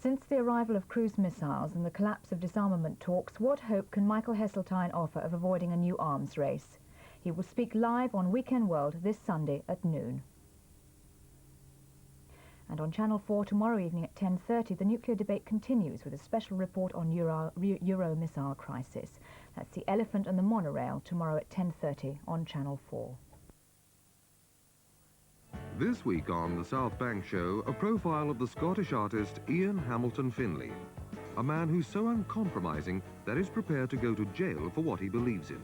Since the arrival of cruise missiles and the collapse of disarmament talks, what hope can Michael Heseltine offer of avoiding a new arms race? He will speak live on Weekend World this Sunday at noon. And on Channel 4 tomorrow evening at 10:30, the nuclear debate continues with a special report on Euro missile crisis. That's The Elephant and the Monorail tomorrow at 10:30 on Channel 4. This week on the South Bank Show, a profile of the Scottish artist Ian Hamilton Finlay, a man who's so uncompromising that he's prepared to go to jail for what he believes in.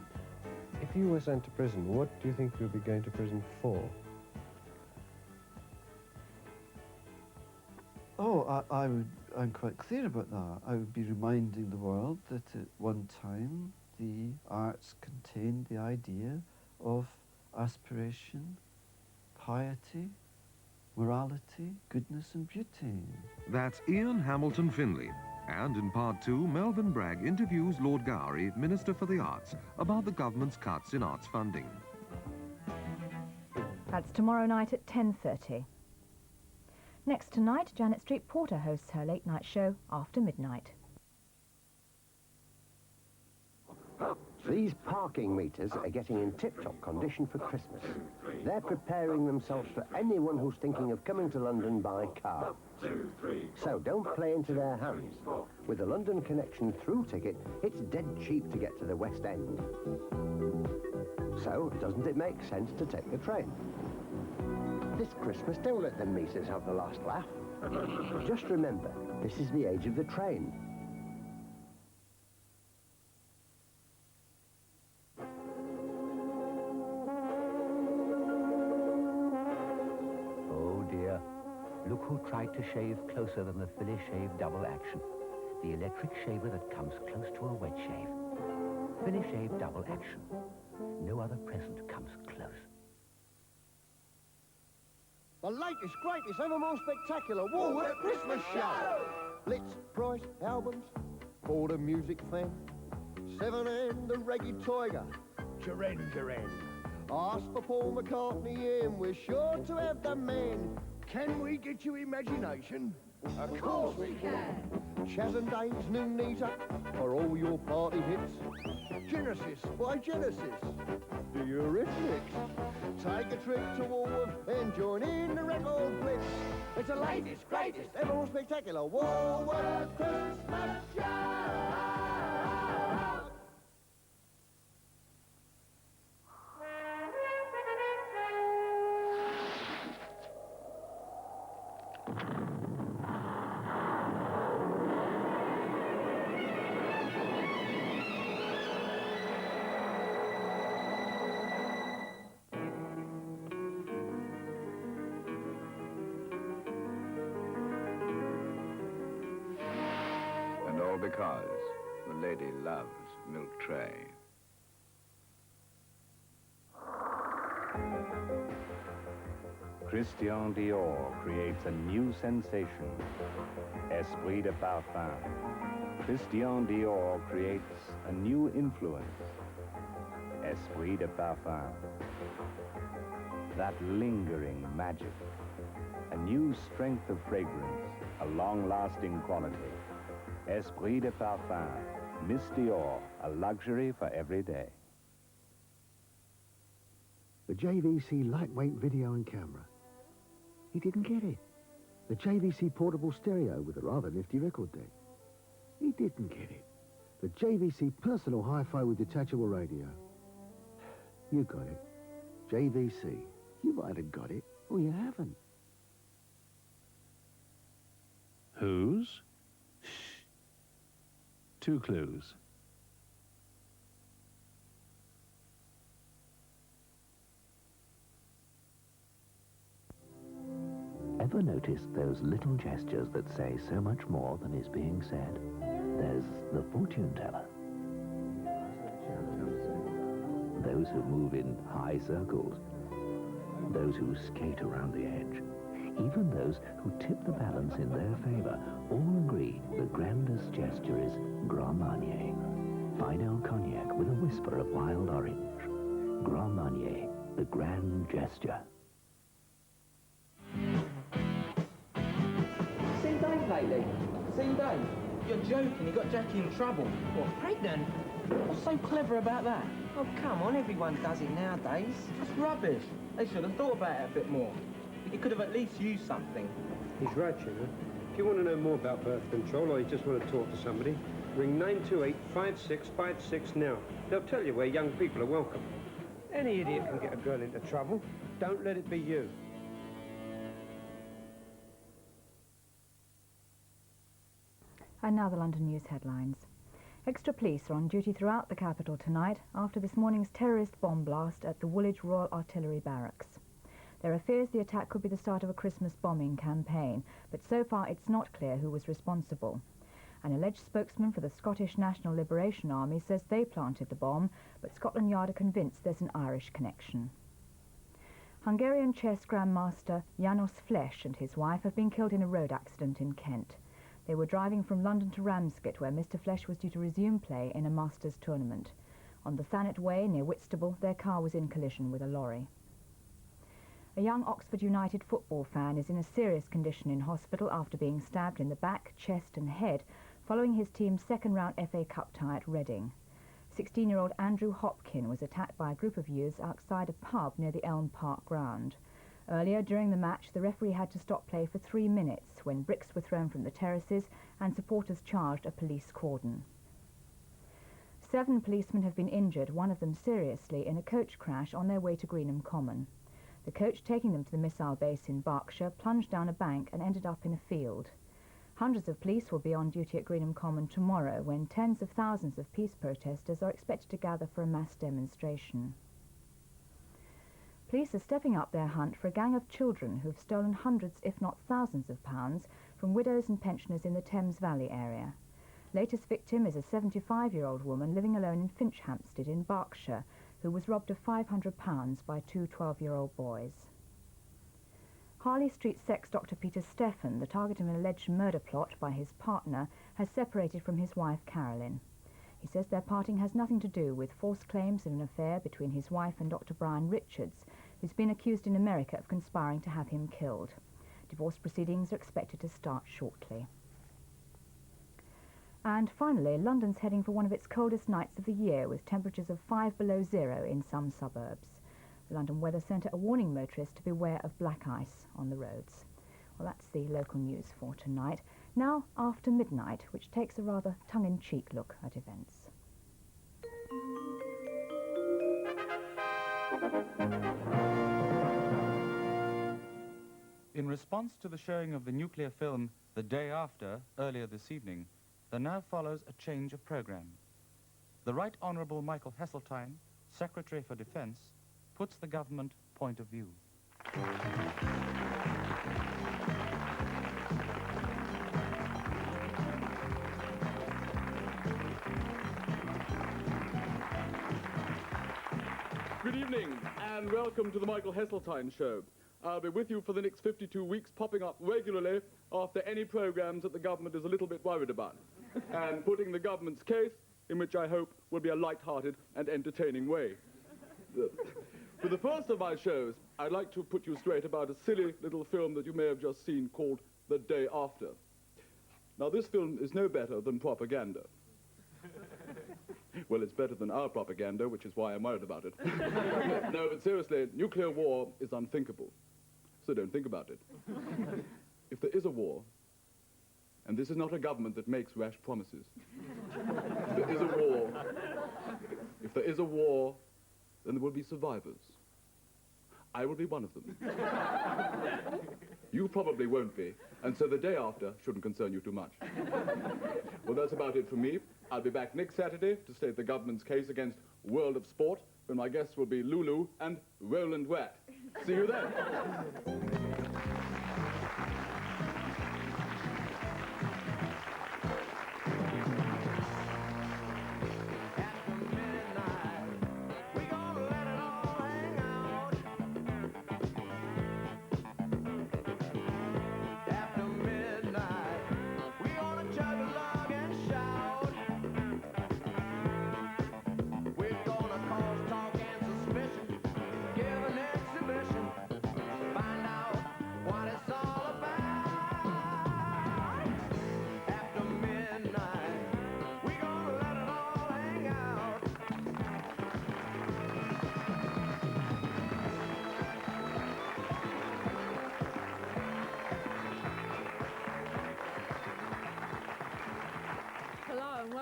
If you were sent to prison, what do you think you'd be going to prison for? Oh, I'm quite clear about that. I would be reminding the world that at one time the arts contained the idea of aspiration, piety, morality, goodness and beauty. That's Ian Hamilton Finlay. And in part 2, Melvyn Bragg interviews Lord Gowrie, Minister for the Arts, about the government's cuts in arts funding. That's tomorrow night at 10:30. Next tonight, Janet Street Porter hosts her late-night show After Midnight. These parking meters are getting in tip-top condition for Christmas. They're preparing themselves for anyone who's thinking of coming to London by car. So don't play into their hands. With the London Connection through ticket, it's dead cheap to get to the West End. So doesn't it make sense to take the train? This Christmas, don't let the meters have the last laugh. Just remember, this is the age of the train. Oh dear, look who tried to shave closer than the Philly Shave Double Action. The electric shaver that comes close to a wet shave. Philly Shave Double Action. No other present comes close. The latest, greatest, ever more spectacular Woolworth Christmas show. Blitz price albums for the music fan. Seven and the Reggae Tiger. Duran Duran. Ask for Paul McCartney and we're sure to have the man. Can we get your imagination? Of course we can. Chaz and Dave's new knees up for all your party hits. Genesis by Genesis. The Eurythmics. Take a trip to Woolworth and join in the record blitz. It's the latest, greatest, ever more spectacular Woolworth Christmas show. And all because the lady loves milk tray. Christian Dior creates a new sensation. Esprit de parfum. Christian Dior creates a new influence. Esprit de parfum. That lingering magic. A new strength of fragrance. A long-lasting quality. Esprit de parfum. Miss Dior, a luxury for every day. The JVC lightweight video and camera. He didn't get it. The JVC portable stereo with a rather nifty record deck. He didn't get it. The JVC personal hi-fi with detachable radio. You got it. JVC. You might have got it, or you haven't. Whose? Shh. 2 clues. Ever noticed those little gestures that say so much more than is being said? There's the fortune teller. Those who move in high circles. Those who skate around the edge. Even those who tip the balance in their favor all agree the grandest gesture is Grand Marnier. Fine old cognac with a whisper of wild orange. Grand Marnier, the grand gesture. Seen Dave lately? See, Dave, you're joking. You got Jackie in trouble. What, pregnant? What's so clever about that? Oh, come on, everyone does it nowadays. That's rubbish. They should have thought about it a bit more. You could have at least used something. He's right, you know. If you want to know more about birth control or you just want to talk to somebody, ring 928-5656 now. They'll tell you where young people are welcome. Any idiot can get a girl into trouble. Don't let it be you. And now the London News Headlines. Extra police are on duty throughout the capital tonight after this morning's terrorist bomb blast at the Woolwich Royal Artillery Barracks. There are fears the attack could be the start of a Christmas bombing campaign, but so far it's not clear who was responsible. An alleged spokesman for the Scottish National Liberation Army says they planted the bomb, but Scotland Yard are convinced there's an Irish connection. Hungarian chess grandmaster Janos Flesch and his wife have been killed in a road accident in Kent. They were driving from London to Ramsgate, where Mr. Flesch was due to resume play in a Masters tournament. On the Thanet Way near Whitstable, their car was in collision with a lorry. A young Oxford United football fan is in a serious condition in hospital after being stabbed in the back, chest and head following his team's second-round FA Cup tie at Reading. 16-year-old Andrew Hopkin was attacked by a group of youths outside a pub near the Elm Park ground. Earlier during the match, the referee had to stop play for 3 minutes when bricks were thrown from the terraces and supporters charged a police cordon. 7 policemen have been injured, one of them seriously, in a coach crash on their way to Greenham Common. The coach taking them to the missile base in Berkshire plunged down a bank and ended up in a field. Hundreds of police will be on duty at Greenham Common tomorrow when tens of thousands of peace protesters are expected to gather for a mass demonstration. Police are stepping up their hunt for a gang of children who've stolen hundreds, if not thousands of pounds from widows and pensioners in the Thames Valley area. Latest victim is a 75-year-old woman living alone in Finchhampstead in Berkshire, who was robbed of £500 by 2 12-year-old boys. Harley Street sex doctor Peter Stephan, the target of an alleged murder plot by his partner, has separated from his wife Carolyn. He says their parting has nothing to do with false claims of an affair between his wife and Dr. Brian Richards, who's been accused in America of conspiring to have him killed. Divorce proceedings are expected to start shortly. And finally, London's heading for one of its coldest nights of the year, with temperatures of 5 below zero in some suburbs. The London Weather Centre are warning motorists to beware of black ice on the roads. Well, that's the local news for tonight. Now, After Midnight, which takes a rather tongue-in-cheek look at events. In response to the showing of the nuclear film The Day After earlier this evening, there now follows a change of programme. The Right Honourable Michael Heseltine, Secretary for Defence, puts the government point of view. Good evening, and welcome to the Michael Heseltine Show. I'll be with you for the next 52 weeks, popping up regularly after any programmes that the government is a little bit worried about, and putting the government's case, in which I hope will be a light-hearted and entertaining way. For the first of my shows, I'd like to put you straight about a silly little film that you may have just seen called The Day After. Now, this film is no better than propaganda. Well, it's better than our propaganda, which is why I'm worried about it. No, but seriously, nuclear war is unthinkable. So don't think about it. If there is a war, and this is not a government that makes rash promises, if there is a war, then there will be survivors. I will be one of them. You probably won't be, and so the day after shouldn't concern you too much. Well, that's about it from me. I'll be back next Saturday to state the government's case against World of Sport, when my guests will be Lulu and Roland Watt. See you then.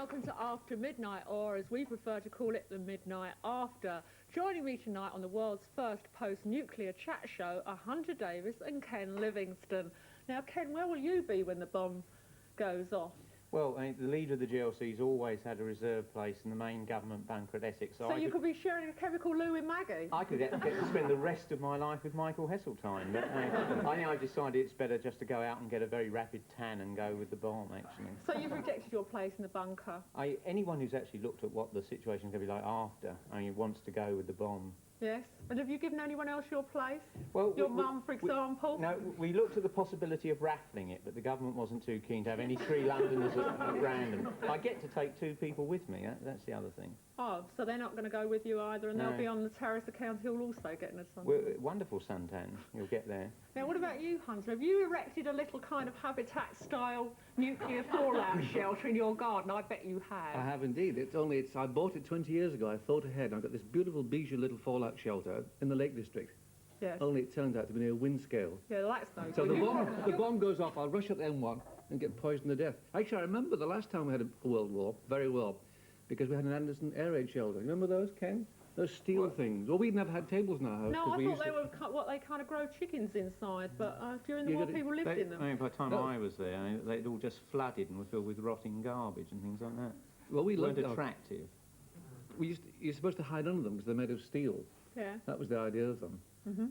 welcome to After Midnight, or as we prefer to call it, the Midnight After. Joining me tonight on the world's first post-nuclear chat show are Hunter Davies and Ken Livingston. Now, Ken, where will you be when the bomb goes off? Well, I mean, the leader of the GLC's always had a reserve place in the main government bunker at Essex. So you could be sharing a chemical loo with Maggie? I could get to spend the rest of my life with Michael Heseltine. But I think I've decided it's better just to go out and get a very rapid tan and go with the bomb, actually. So you've rejected your place in the bunker? Anyone who's actually looked at what the situation's going to be like after, wants to go with the bomb. Yes. And have you given anyone else your place? Well, your mum, for example? No, we looked at the possibility of raffling it, but the government wasn't too keen to have any 3 Londoners at random. I get to take 2 people with me, that's the other thing. Oh, so they're not going to go with you either, and No. they'll be on the terrace at County Hall also getting a suntan. Well, wonderful suntan, you'll get there. Now, what about you, Hunter? Have you erected a little kind of habitat-style nuclear fallout shelter in your garden? I bet you have. I have indeed. I bought it 20 years ago. I thought ahead. I've got this beautiful bijou little fallout shelter in the Lake District. Yes. Only it turns out to be near Windscale. Yeah, that's no So good. the bomb goes off, I'll rush up the M1 and get poisoned to death. Actually, I remember the last time we had a world war very well, because we had an Anderson air raid shelter. You remember those, Ken? Those steel things. Well, we never had tables in our house. No, I thought they were what they kind of grow chickens inside, but during the war people lived in them. By the time I was there, they'd all just flooded and were filled with rotting garbage and things like that. Well, we weren't loved attractive. You're supposed to hide under them because they're made of steel. Yeah. That was the idea of them.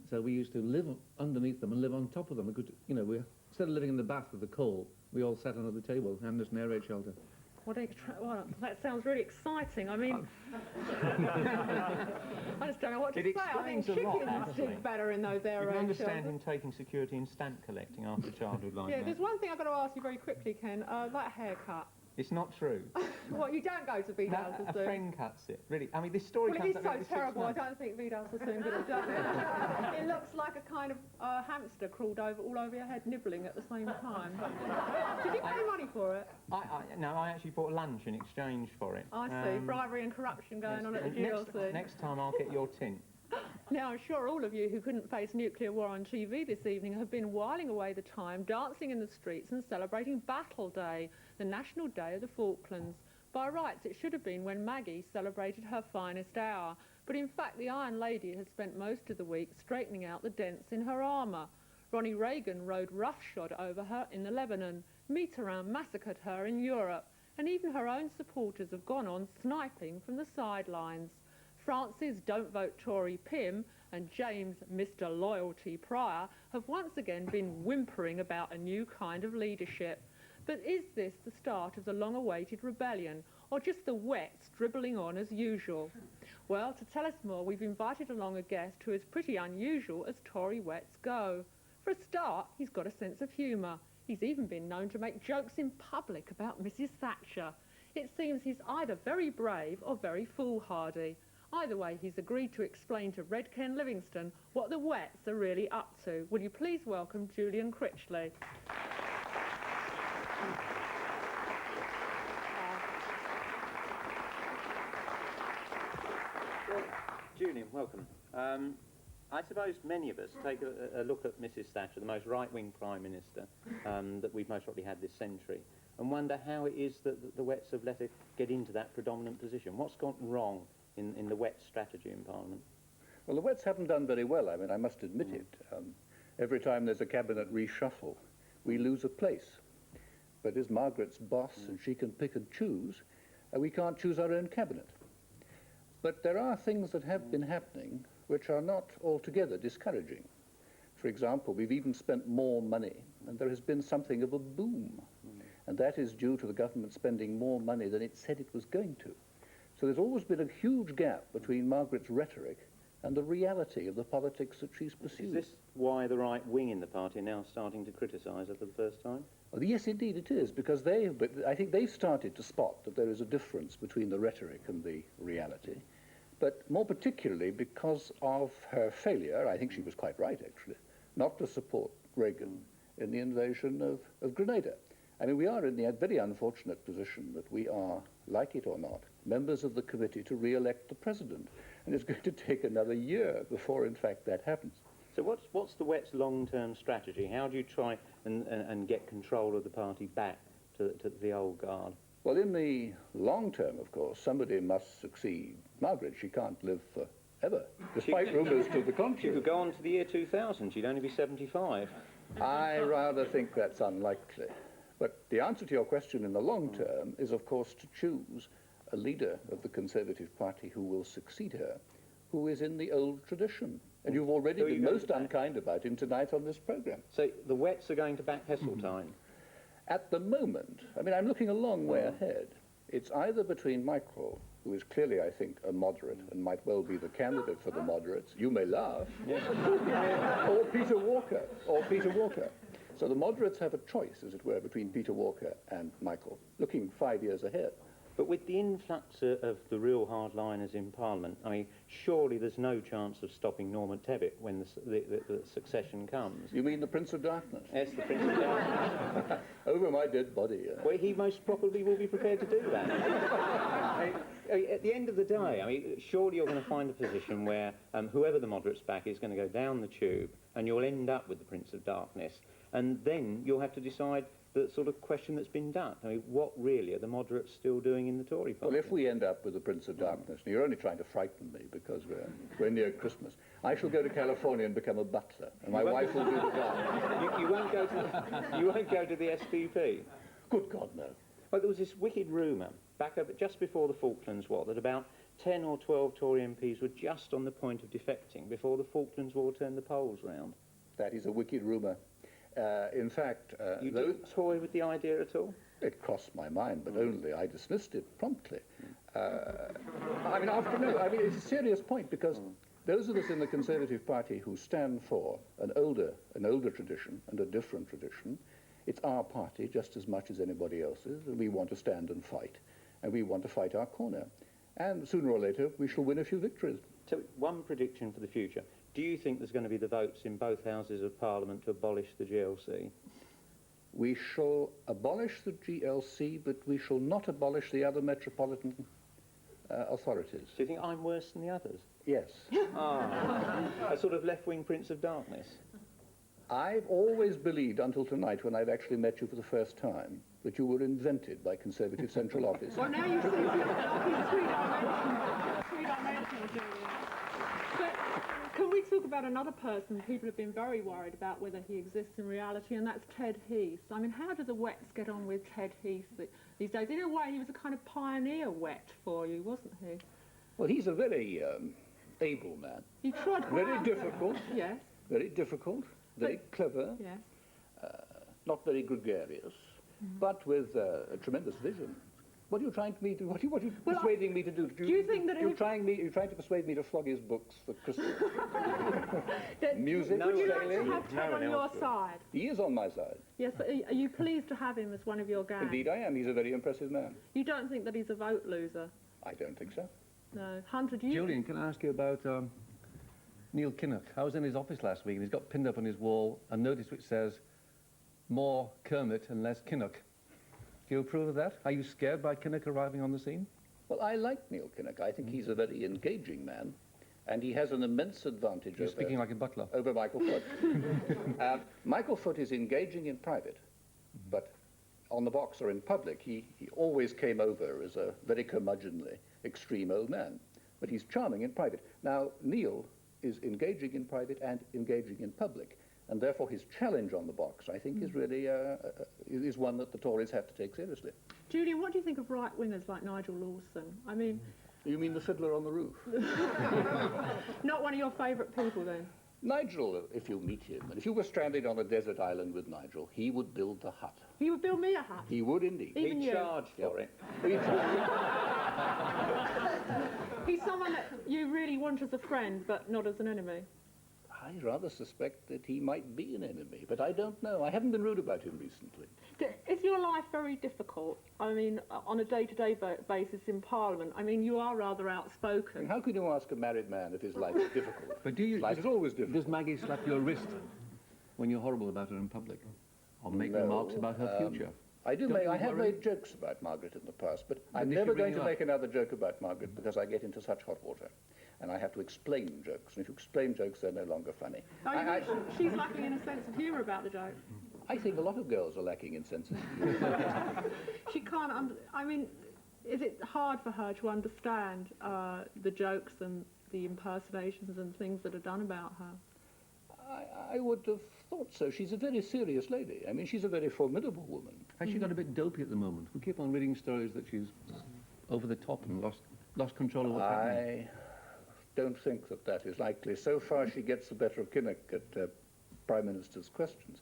So we used to live underneath them and live on top of them. We could, instead of living in the bath with the coal, we all sat under the table, Anderson air raid shelter. Well, that sounds really exciting. I mean, I just don't know what to say. I think chickens dig better in those air You raid can understand shelters. him taking security in stamp collecting after childhood like Yeah, that. there's one thing I've got to ask you very quickly, Ken. That haircut. It's not true. What, you don't go to Vidal's A soon? friend cuts it. Really, this story Well, comes it is up so every 6 terrible. I months. don't think Vidal's will soon going to do it. It looks like a kind of hamster crawled all over your head, nibbling at the same time. Did you pay money for it? No, I actually bought lunch in exchange for it. I see. Bribery and corruption going on at the GLC. Next time I'll get your tint. Now, I'm sure all of you who couldn't face nuclear war on TV this evening have been whiling away the time dancing in the streets and celebrating Battle Day, the National Day of the Falklands. By rights, it should have been when Maggie celebrated her finest hour, but in fact the Iron Lady has spent most of the week straightening out the dents in her armour. Ronnie Reagan rode roughshod over her in the Lebanon, Mitterrand massacred her in Europe, and even her own supporters have gone on sniping from the sidelines. France's Don't Vote Tory Pym and James Mr Loyalty Pryor have once again been whimpering about a new kind of leadership. But is this the start of the long-awaited rebellion, or just the wets dribbling on as usual? Well, to tell us more, we've invited along a guest who is pretty unusual as Tory wets go. For a start, he's got a sense of humour. He's even been known to make jokes in public about Mrs Thatcher. It seems he's either very brave or very foolhardy. Either way, he's agreed to explain to Red Ken Livingston what the wets are really up to. Will you please welcome Julian Critchley? Well, Julian, welcome. I suppose many of us take a look at Mrs Thatcher, the most right-wing Prime Minister that we've most probably had this century, and wonder how it is that the Wets have let her get into that predominant position. What's gone wrong in the Wets strategy in Parliament? Well, the Wets haven't done very well, I must admit it. Every time there's a cabinet reshuffle, we lose a place. But as Margaret's boss and she can pick and choose, we can't choose our own cabinet. But there are things that have been happening which are not altogether discouraging. For example, we've even spent more money, and there has been something of a boom. And that is due to the government spending more money than it said it was going to. So there's always been a huge gap between Margaret's rhetoric and the reality of the politics that she's pursued. Is this why the right wing in the party are now starting to criticise her for the first time? Well, yes, indeed it is, because I think they've started to spot that there is a difference between the rhetoric and the reality. But more particularly because of her failure, I think she was quite right, actually, not to support Reagan in the invasion of Grenada. We are in the very unfortunate position that we are, like it or not, members of the committee to re-elect the president. And it's going to take another year before, in fact, that happens. So what's the Wets' long-term strategy? How do you try and get control of the party back to the old guard? Well, in the long term, of course, somebody must succeed. Margaret, she can't live forever, despite rumours to the contrary. She could go on to the year 2000. She'd only be 75. I rather think that's unlikely. But the answer to your question in the long term is, of course, to choose a leader of the Conservative Party who will succeed her, who is in the old tradition. And you've already been most unkind about him tonight on this programme. So the Wets are going to back Heseltine? At the moment, I mean, I'm looking a long way ahead. It's either between Michael, who is clearly, I think, a moderate and might well be the candidate for the moderates. You may laugh. Or Peter Walker. So the moderates have a choice, as it were, between Peter Walker and Michael, looking 5 years ahead. But with the influx of the real hardliners in Parliament, I mean, surely there's no chance of stopping Norman Tebbit when the succession comes. You mean the Prince of Darkness? Yes, the Prince of Darkness. Over my dead body. Well, he most probably will be prepared to do that. At the end of the day, I mean, surely you're going to find a position where whoever the moderates back is going to go down the tube and you'll end up with the Prince of Darkness. And then you'll have to decide the sort of question that's been done. I mean, what really are the moderates still doing in the Tory party? Well, if we end up with the Prince of Darkness, and you're only trying to frighten me because we're near Christmas, I shall go to California and become a butler, and my wife will do the garden. You won't go to the SPP? Good God, no. Well, there was this wicked rumour back up just before the Falklands War that about 10 or 12 Tory MPs were just on the point of defecting before the Falklands War turned the polls round. That is a wicked rumour. In fact... you didn't toy with the idea at all? It crossed my mind, but only I dismissed it promptly. I mean, it's a serious point, because those of us in the Conservative Party who stand for an older tradition and a different tradition, it's our party just as much as anybody else's, and we want to stand and fight, and we want to fight our corner. And sooner or later, we shall win a few victories. So, one prediction for the future. Do you think there's going to be the votes in both houses of Parliament to abolish the GLC? We shall abolish the GLC, but we shall not abolish the other metropolitan authorities. Do you think I'm worse than the others? Yes. A sort of left-wing Prince of Darkness? I've always believed, until tonight when I've actually met you for the first time, that you were invented by Conservative Central Office. Well, now you see three-dimensional, Julian. But can we talk about another person people have been very worried about whether he exists in reality, and that's Ted Heath. I mean, how do the Wets get on with Ted Heath these days? In a way, he was a kind of pioneer Wet for you, wasn't he? Well, he's a very able man. He tried very difficult. Yes. Very difficult. Very clever. Yes. Not very gregarious, but with a tremendous vision. What are you trying to do? What are you persuading me to do? Do you think that you're trying to persuade me to flog his books for Christmas? Music, would you like to have Ted on your side? He is on my side. Yes, but are you pleased to have him as one of your gang? Indeed I am. He's a very impressive man. You don't think that he's a vote loser? I don't think so. No. Hunter, do you... Julian, can I ask you about Neil Kinnock? I was in his office last week and he's got pinned up on his wall a notice which says, "More Kermit and less Kinnock." Do you approve of that? Are you scared by Kinnock arriving on the scene? Well, I like Neil Kinnock. I think he's a very engaging man, and he has an immense advantage You're speaking like a butler. Over Michael Foot. Michael Foot is engaging in private, but on the box or in public, he always came over as a very curmudgeonly, extreme old man. But he's charming in private. Now, Neil is engaging in private and engaging in public. And therefore his challenge on the box, I think, is really is one that the Tories have to take seriously. Julian, what do you think of right-wingers like Nigel Lawson? I mean... You mean the fiddler on the roof? Not one of your favourite people, then? Nigel, if you meet him, and if you were stranded on a desert island with Nigel, he would build the hut. He would build me a hut? He would indeed. Even He'd charge for it. He's someone that you really want as a friend, but not as an enemy. I rather suspect that he might be an enemy, but I don't know. I haven't been rude about him recently. Is your life very difficult? I mean, on a day-to-day basis in Parliament? I mean, you are rather outspoken. And how can you ask a married man if his life is difficult? But do you... Life is always difficult. Does Maggie slap your wrist when you're horrible about her in public? Or make remarks about her future? I have made jokes about Margaret in the past, but I'm never going to make another joke about Margaret because I get into such hot water. And I have to explain jokes, and if you explain jokes, they're no longer funny. She's lacking in a sense of humour about the joke. I think a lot of girls are lacking in sensitivity. She can't, I mean, is it hard for her to understand the jokes and the impersonations and things that are done about her? I would have thought so. She's a very serious lady. I mean, she's a very formidable woman. Has she got a bit dopey at the moment? We keep on reading stories that she's over the top and lost control of what's happening. I don't think that that is likely. So far, she gets the better of Kinnock at Prime Minister's questions.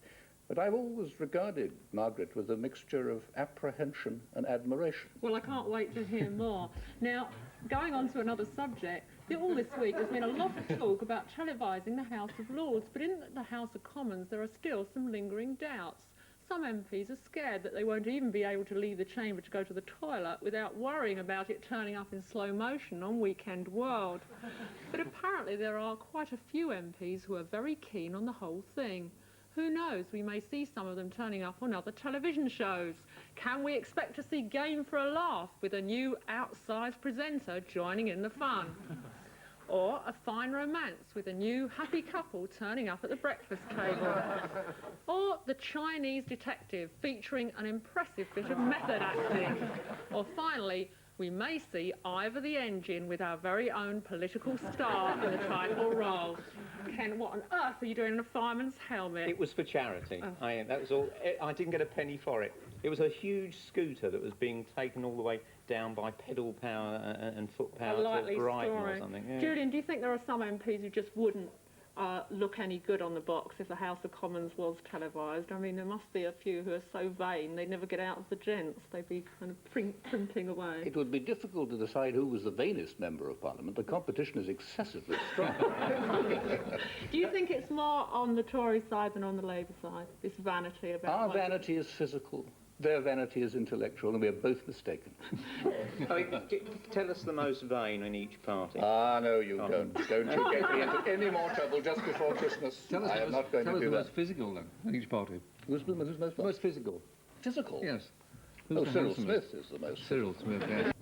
But I've always regarded Margaret with a mixture of apprehension and admiration. Well, I can't wait to hear more. Now, going on to another subject, all this week there's been a lot of talk about televising the House of Lords, but in the House of Commons there are still some lingering doubts. Some MPs are scared that they won't even be able to leave the chamber to go to the toilet without worrying about it turning up in slow motion on Weekend World. But apparently there are quite a few MPs who are very keen on the whole thing. Who knows, we may see some of them turning up on other television shows. Can we expect to see Game for a Laugh with a new outsized presenter joining in the fun? Or a fine romance with a new happy couple turning up at the breakfast table? Or the Chinese detective featuring an impressive bit of method acting? Or finally, we may see Ivor the Engine with our very own political star in the title role. Ken, what on earth are you doing in a fireman's helmet? It was for charity. Oh. That was all. I didn't get a penny for it. It was a huge scooter that was being taken all the way down by pedal power and foot power to Brighton or something. Yeah. Julian, do you think there are some MPs who just wouldn't look any good on the box if the House of Commons was televised? I mean, there must be a few who are so vain they'd never get out of the gents. They'd be kind of printing away. It would be difficult to decide who was the vainest member of Parliament. The competition is excessively strong. Do you think it's more on the Tory side than on the Labour side, this vanity about... Our vanity is physical. Their vanity is intellectual, and we are both mistaken. Tell us the most vain in each party. Ah, no, you don't. Don't you get me into any more trouble just before Christmas. I am not going to do that. Tell us the most physical, then, in each party. Who's most physical? Physical? Yes. Oh, Cyril Smith is the most. Cyril Smith, yes.